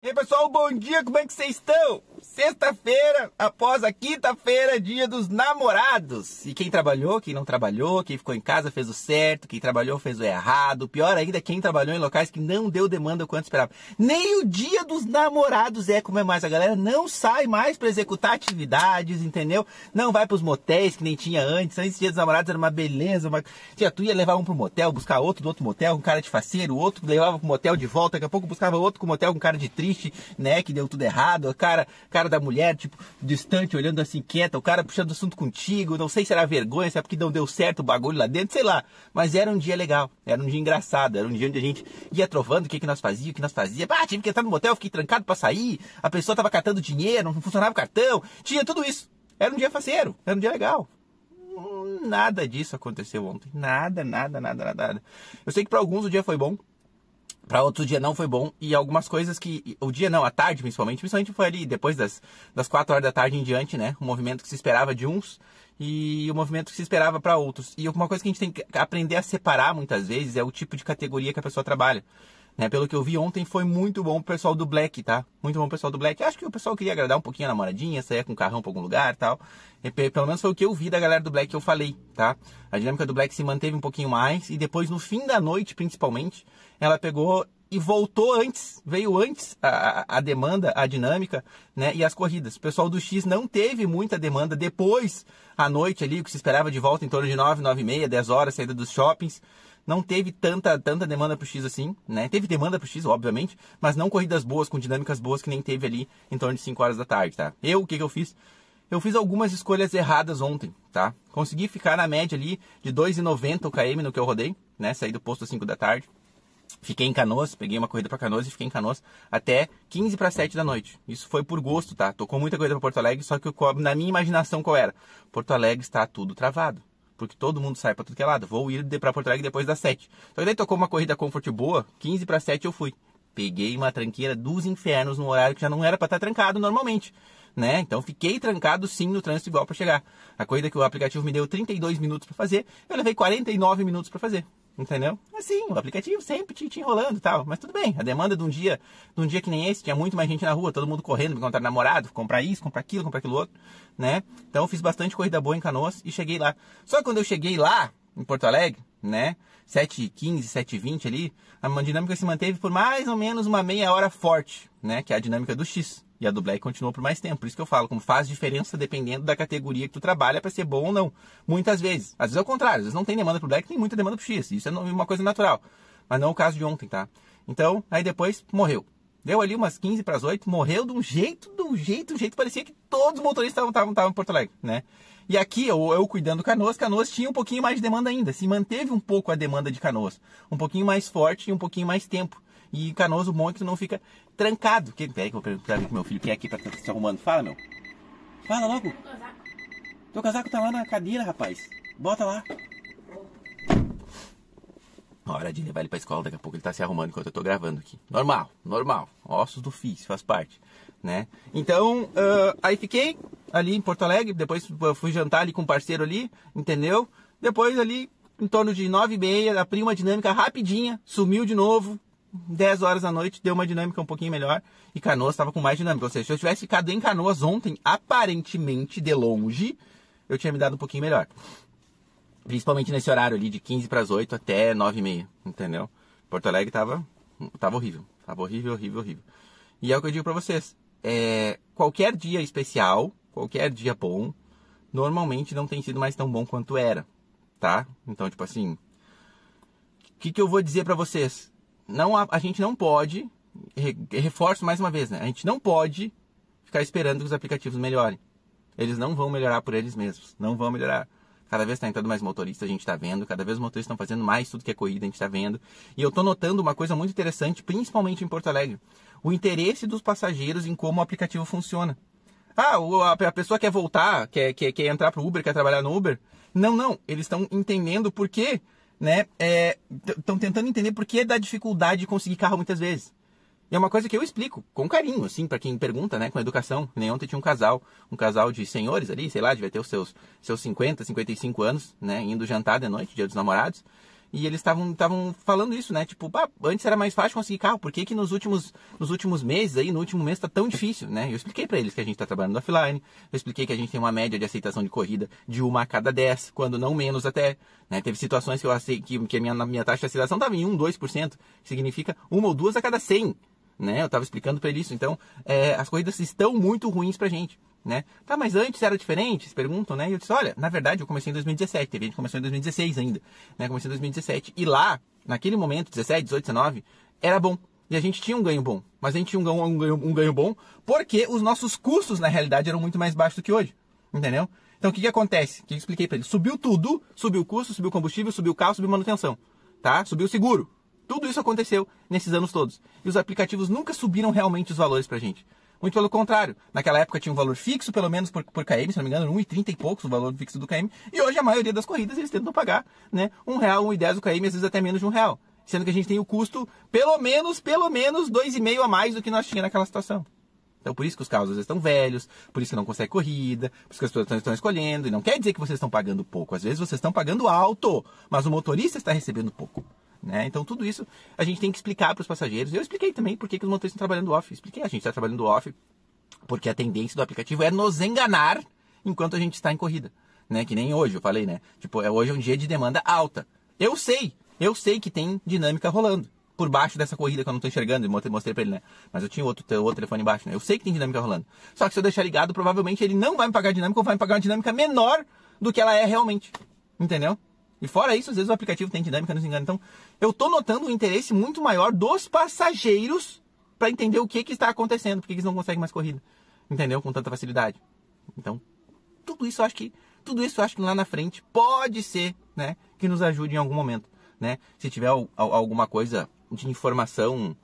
E aí, pessoal, bom dia, como é que vocês estão? Sexta-feira, após a quinta-feira, dia dos namorados. E quem trabalhou, quem não trabalhou, quem ficou em casa fez o certo, quem trabalhou fez o errado. Pior ainda, quem trabalhou em locais que não deu demanda o quanto esperava. Nem o dia dos namorados é como é mais. A galera não sai mais para executar atividades, entendeu? Não vai pros motéis que nem tinha antes. Antes, dia dos namorados era uma beleza. Tu ia levar um pro motel, buscar outro do outro motel, um cara de faceiro, outro levava pro motel de volta, daqui a pouco buscava outro pro motel com um cara de triste, né, que deu tudo errado, o cara da mulher, tipo, distante, olhando assim, quieta, o cara puxando assunto contigo, não sei se era vergonha, se é porque não deu certo o bagulho lá dentro, sei lá, mas era um dia legal, era um dia engraçado, era um dia onde a gente ia trovando o que nós fazia, tive que entrar no motel, fiquei trancado pra sair, a pessoa tava catando dinheiro, não funcionava o cartão, tinha tudo isso, era um dia faceiro, era um dia legal. Nada disso aconteceu ontem, nada. Eu sei que pra alguns o dia foi bom, para outro dia não foi bom, e algumas coisas que... O dia não, a tarde principalmente foi ali depois das 4 horas da tarde em diante, né? O movimento que se esperava de uns e o movimento que se esperava para outros. E uma coisa que a gente tem que aprender a separar muitas vezes é o tipo de categoria que a pessoa trabalha. Né? Pelo que eu vi ontem, foi muito bom pro pessoal do Black, tá? Muito bom pro pessoal do Black. Acho que o pessoal queria agradar um pouquinho a namoradinha, sair com o carrão pra algum lugar e tal. E, pelo menos foi o que eu vi da galera do Black que eu falei, tá? A dinâmica do Black se manteve um pouquinho mais e depois, no fim da noite, principalmente, ela pegou e voltou antes, veio antes a demanda, a dinâmica, né? E as corridas. O pessoal do X não teve muita demanda depois, à noite ali, o que se esperava de volta em torno de 9, 9 e meia, 10 horas, saída dos shoppings. Não teve tanta demanda pro X assim, né? Teve demanda pro X, obviamente, mas não corridas boas, com dinâmicas boas que nem teve ali em torno de 5 horas da tarde, tá? O que eu fiz? Eu fiz algumas escolhas erradas ontem, tá? Consegui ficar na média ali de 2,90 o km no que eu rodei, né? Saí do posto às 5 da tarde. Fiquei em Canoas, peguei uma corrida para Canoas e fiquei em Canoas até 15 para 7 da noite. Isso foi por gosto, tá? Tocou muita corrida para Porto Alegre, só que na minha imaginação qual era? Porto Alegre está tudo travado. Porque todo mundo sai para tudo que é lado. Vou ir para Porto Alegre depois das 7. Então daí tocou uma corrida comfort boa, 15 para 7 eu fui. Peguei uma tranqueira dos infernos no horário que já não era para estar trancado normalmente, né? Então fiquei trancado sim no trânsito igual para chegar. A corrida que o aplicativo me deu 32 minutos para fazer, eu levei 49 minutos para fazer. Entendeu? Assim, o aplicativo sempre te enrolando e tal. Mas tudo bem, a demanda de um dia que nem esse, tinha muito mais gente na rua, todo mundo correndo para encontrar namorado, comprar isso, comprar aquilo outro, né? Então eu fiz bastante corrida boa em Canoas e cheguei lá. Só que quando eu cheguei lá, em Porto Alegre, né? 7h15, 7h20 ali, a dinâmica se manteve por mais ou menos uma meia hora forte, né? Que é a dinâmica do X. E a do Black continuou por mais tempo. Por isso que eu falo, como faz diferença dependendo da categoria que tu trabalha para ser bom ou não. Muitas vezes. Às vezes é o contrário. Às vezes não tem demanda pro Black, tem muita demanda pro X. Isso é uma coisa natural. Mas não é o caso de ontem, tá? Então, aí depois morreu. Deu ali umas 15 para as 8, morreu de um jeito, parecia que todos os motoristas estavam em Porto Alegre, né? E aqui, eu cuidando do Canoas tinha um pouquinho mais de demanda ainda. Se manteve um pouco a demanda de Canoas. Um pouquinho mais forte e um pouquinho mais tempo. E Canoas, o bom é que tu não fica trancado. Peraí que eu vou perguntar o que meu filho quer aqui pra estar se arrumando. Fala, meu. Fala logo. Teu casaco tá lá na cadeira, rapaz. Bota lá. Hora de levar ele pra escola, daqui a pouco ele tá se arrumando enquanto eu tô gravando aqui. Normal. Ossos do ofício, faz parte, né? Então, aí fiquei ali em Porto Alegre, depois fui jantar ali com um parceiro ali, entendeu? Depois ali, em torno de 9h30, abri uma dinâmica rapidinha, sumiu de novo. 10 horas da noite, deu uma dinâmica um pouquinho melhor. E Canoas estava com mais dinâmica. Ou seja, se eu tivesse ficado em Canoas ontem, aparentemente, de longe, eu tinha me dado um pouquinho melhor. Principalmente nesse horário ali, de 15 para as 8 até 9h30, entendeu? Porto Alegre tava horrível. Tava horrível. E é o que eu digo para vocês. Qualquer dia especial, qualquer dia bom, normalmente não tem sido mais tão bom quanto era, tá? Então, tipo assim, o que eu vou dizer para vocês? A gente não pode, reforço mais uma vez, né? A gente não pode ficar esperando que os aplicativos melhorem. Eles não vão melhorar por eles mesmos. Não vão melhorar. Cada vez está entrando mais motoristas, a gente está vendo. Cada vez os motoristas estão fazendo mais tudo que é corrida, a gente está vendo. E eu estou notando uma coisa muito interessante, principalmente em Porto Alegre. O interesse dos passageiros em como o aplicativo funciona. A pessoa quer voltar, quer entrar para o Uber, quer trabalhar no Uber. Não. Eles estão entendendo por quê. Né? Estão tentando entender por que da dificuldade de conseguir carro muitas vezes. E é uma coisa que eu explico com carinho, assim, para quem pergunta, né, com educação. Nem ontem tinha um casal de senhores ali, sei lá, devia ter os seus 50, 55 anos, né, indo jantar de noite, dia dos namorados. E eles estavam falando isso, né? Tipo, antes era mais fácil conseguir carro. Por que que nos últimos meses aí, no último mês tá tão difícil, né? Eu expliquei para eles que a gente tá trabalhando offline. Eu expliquei que a gente tem uma média de aceitação de corrida de 1 a cada 10, quando não menos até, né? Teve situações que eu aceitei que a minha taxa de aceitação tava em 1, 2%, que significa 1 ou 2 a cada 100, né? Eu tava explicando para eles isso. Então, as corridas estão muito ruins pra gente, né? Tá, mas antes era diferente? Eles perguntam, né? E eu disse, olha, na verdade eu comecei em 2017, teve gente que começou em 2016 ainda, né? Comecei em 2017. E lá, naquele momento, 17, 18, 19, era bom. E a gente tinha um ganho bom. Mas a gente tinha um ganho bom porque os nossos custos, na realidade, eram muito mais baixos do que hoje. Entendeu? Então, o que acontece? O que eu expliquei para eles? Subiu tudo, subiu o custo, subiu o combustível, subiu o carro, subiu a manutenção, tá? Subiu o seguro. Tudo isso aconteceu nesses anos todos. E os aplicativos nunca subiram realmente os valores pra gente. Muito pelo contrário. Naquela época tinha um valor fixo, pelo menos por KM, se não me engano, 1,30 e poucos o valor fixo do KM. E hoje a maioria das corridas eles tentam pagar, né? R$1, R$1,10 o KM, às vezes até menos de R$1. Sendo que a gente tem o custo pelo menos 2,5 a mais do que nós tínhamos naquela situação. Então por isso que os carros às vezes estão velhos, por isso que não consegue corrida, por isso que as pessoas estão escolhendo. E não quer dizer que vocês estão pagando pouco. Às vezes vocês estão pagando alto, mas o motorista está recebendo pouco. Né? Então tudo isso a gente tem que explicar para os passageiros. Eu expliquei também por que os motoristas estão trabalhando off. Expliquei, a gente está trabalhando off porque a tendência do aplicativo é nos enganar enquanto a gente está em corrida, né? Que nem hoje eu falei, né? Tipo, hoje é um dia de demanda alta. Eu sei que tem dinâmica rolando por baixo dessa corrida que eu não estou enxergando, e mostrei para ele, né? Mas eu tinha outro telefone embaixo, né? Eu sei que tem dinâmica rolando. Só que se eu deixar ligado, provavelmente ele não vai me pagar dinâmica ou vai me pagar uma dinâmica menor do que ela é realmente. Entendeu? E fora isso, às vezes o aplicativo tem dinâmica, nos engana. Então, eu estou notando um interesse muito maior dos passageiros para entender o que está acontecendo, porque eles não conseguem mais corrida, entendeu? Com tanta facilidade. Então, tudo isso eu acho que lá na frente pode ser, né, que nos ajude em algum momento, né? Se tiver alguma coisa de informação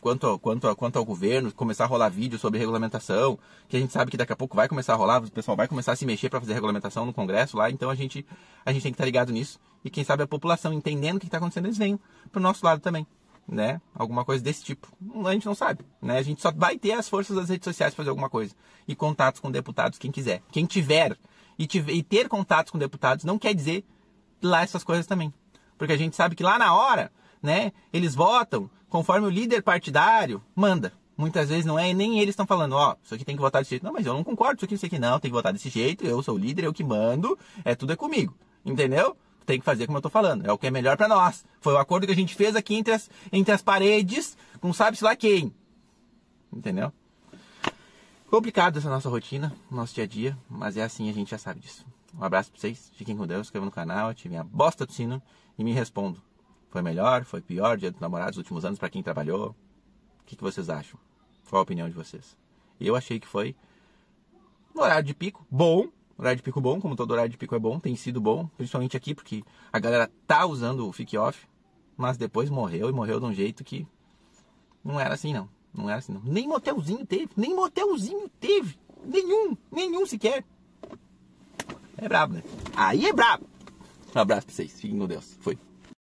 quanto ao governo, começar a rolar vídeo sobre regulamentação, que a gente sabe que daqui a pouco vai começar a rolar, o pessoal vai começar a se mexer para fazer regulamentação no Congresso lá, então a gente tem que estar ligado nisso. E quem sabe a população entendendo o que está acontecendo, eles venham para o nosso lado também, né? Alguma coisa desse tipo. A gente não sabe, né? A gente só vai ter as forças das redes sociais para fazer alguma coisa. E contatos com deputados, quem quiser. Quem tiver e ter contatos com deputados não quer dizer lá essas coisas também. Porque a gente sabe que lá na hora, né, eles votam conforme o líder partidário manda. Muitas vezes não é, nem eles estão falando, isso aqui tem que votar desse jeito. Não, mas eu não concordo, isso aqui não, tem que votar desse jeito, eu sou o líder, eu que mando, tudo é comigo. Entendeu? Tem que fazer como eu tô falando, é o que é melhor para nós. Foi o acordo que a gente fez aqui entre as paredes, com sabe-se lá quem. Entendeu? Complicado essa nossa rotina, nosso dia a dia, mas é assim, a gente já sabe disso. Um abraço pra vocês, fiquem com Deus, se inscrevam no canal, ativem a bosta do sino e me respondam. Foi melhor, foi pior, dia dos namorados, nos últimos anos, para quem trabalhou? O que vocês acham? Qual a opinião de vocês? Eu achei que foi no horário de pico, bom. Horário de pico bom, como todo horário de pico é bom, tem sido bom, principalmente aqui, porque a galera tá usando o Fique Off, mas depois morreu, e morreu de um jeito que não era assim não. Não era assim não. Nem motelzinho teve. Nenhum sequer. É brabo, né? Aí é brabo. Um abraço pra vocês, fiquem com Deus. Foi.